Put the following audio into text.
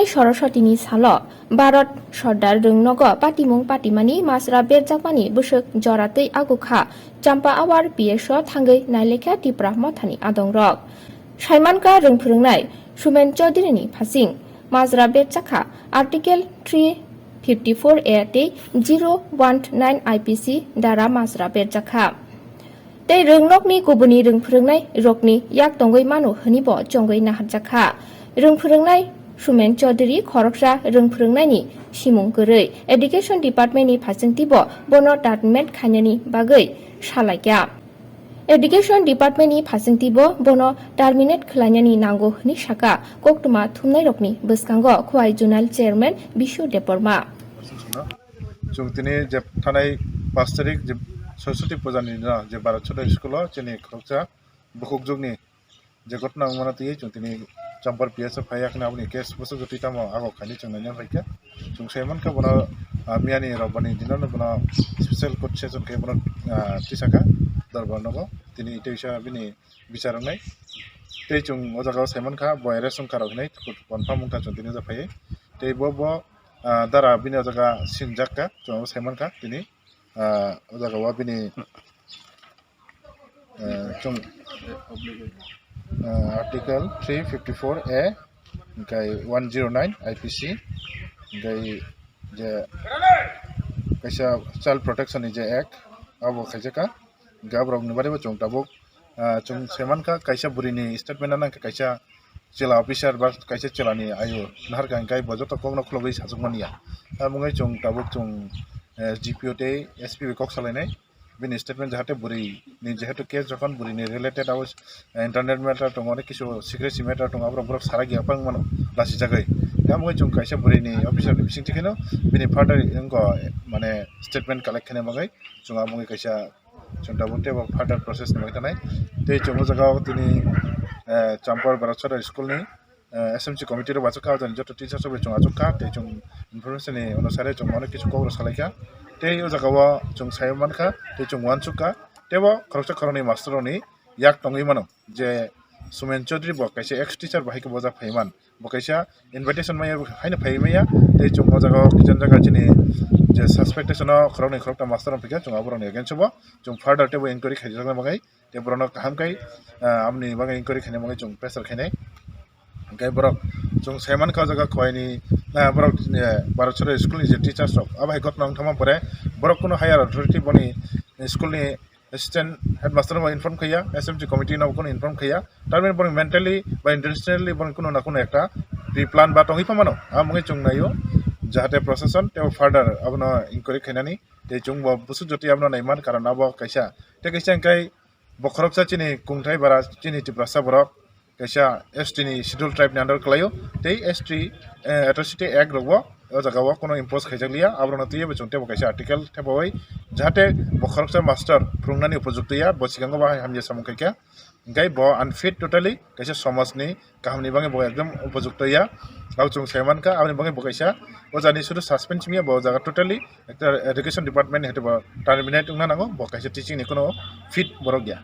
सरस्वतीनि साल भारत सरदार रंनग पाटिमुं पाटिमानि मासरा बेरजाकमानि बुसुक जरातै आगुखा चाम्पा आवार पिएस थांगै नायलेखा तिप्रा मथानि आदंरक साइमानका रोंफोरोंनाय सुमेन चौधुरीनि फासिं माजरा बेरजाखा article 354A ते 019 IPC दारा माजरा बेरजाखा तै रोंनकनि गुबुननि रोंफोरोंनाय रकनि याक दंगै मानु हनिब जंगै नाहारजाखा रोंफोरोंनाय सुमेन चौधुरी खरकसा रोंफोरोंनायनि सिमुं गोरै एडुकेशन डिपार्टमेन्टनि फासिंथिबो बनो टार्टमेन्ट खायनायनि बागै सालायग्या एडुकेशन डिपार्टमेन्टनि फासिंथिबो बनो टार्मिनेट खालायनायनि नांगौ हनि साका कक्टुमा थुमनाय रकनि बसकांगो खवाइ जुनाल चेयारमेन बिशु देबबर्मा जों दिनै जे थानाय 5 तारिख जे सरस्वती पूजानि दिना जे भारत सरदार स्कुलाव जोंनि खरकसा बुकुक जुगनि जे घटना मनाति जों दिनै चाम्पार पिएस फायाखना अपनी केस बसो जति तामो आगो खानि जों नायना फायका जों सेमन का बना मियानि रबनि दिनानो बना स्पेशल कोर्ट सेसन के बना तिसाका दरबारनगो दिनै इटेसा बिनि बिचारनाय ते जों अजागा सेमन का बयरे संकारनाय कनफार्म का जों दिनै जाफाय ते बो दारा बिनि अजागा सिंजाका जों सेमन का दिनै अजागा वा बिनि जों Article 354A okay 109 IPC okay je kaisa child protection ni je act abo kaisa gabrok ni bare chung tabuk chung seman ka kaisa burini statement na kaisa chela officer ba kaisa chela ni ayo nahar kan kai bojo to kongno khlogai sajukmania amungai chung tabuk chung GPO te SP kok salainai बिनि statement जाहाते बुरी नि जेहेतु case जखन बुरी नि related आव internet matter दङ अनेक किसु सिक्रेसी मैटर दङ आब्रा ब्रक सारा गियापां मन लासि जागै यामगै जों कायसा बुरी नि अफिसर नि बिसिंथि खेनो बिनि फार्दर इंगो माने स्टेटमेंट कलेक्ट खेने मगै जों आमगै कायसा जों दाबुते बा फार्दर प्रोसेस नि थानाय ते जों जगाव दिनि चाम्पार भारत सरदार स्कुल नि SMC कमिटी रो बाचका जन जतो टीचर सब जों आजुका ते जों इनफरमेशन नि अनुसारे जों अनेक किसु कवर सालायका ते यो जगाव जों सायमानखा ते जों वानसुका तेबो खरकसा खरनि मास्टरनि याक तंगै मानो जे सुमेन चौधुरी बो कायसे एक्स टीचर बाहायके बजा फैमान बो कायसा इनविटेशन माय हायनो फैमैया ते जों जगाव किचन जगा जिनि जे सस्पेक्टेशन खरनि खरकता मास्टर फैका जों आबरनि अगेन्स्ट बो जों फार्दर तेबो इंक्वायरी खायजागना मगै ते बरनो काहामकै आमनि बागै इंक्वायरी खायने मगै जों प्रेसार खायनाय गाय बरक जों सायमान का जगह खवायनि बरक भारत सरदार स्कुल नि जे टीचर्स अब हाय घटना थमा परे बरक कुनो हायर अथॉरिटी बनि स्कुल नि असिस्टेंट हेडमास्टर बा इनफॉर्म खैया SMC कमिटी नाव कुनो इनफॉर्म खैया तारमेन बरक मेंटली बा इंटेंशनली बरक कुनो ना कुनो एकटा प्री प्लान बा तंगै फमानो आमगै जों नायो जाहाते प्रशासन ते फार्दर अबनो इंक्वायरी खैनानि ते जों बो बुसु जति अबनो नायमान कारण अब कैसा ते कैसा अंकाय बखरबसा चिनि कुंथाय बारा चिनि तिप्रासा बरक कैसा ST नि शेड्यूल ट्राइब नि अंडर कलायो ते ST एट्रोसिटी एक्ट रगो ओ जगाव कोनो इम्पोज खैजागलिया आब्रनो तिये बचुंते कैसा आर्टिकल थेबोय जाहाते बखरबसा मास्टर फुंगनानि उपयुक्तया बसिगांगो बाहाय हामजे सामखैका गाय बो अनफिट टोटली कैसा समाजनि कामनि बागे बो एकदम उपयुक्तया आव जों सेमानका आनि बागे बो कैसा ओजानि सुदु सस्पेंड मिया बो जागा टोटली एडुकेशन डिपार्टमेंट हेतबो टर्मिनेट उना नांगो बो कैसा टीचिंग नि कोनो फिट बरगया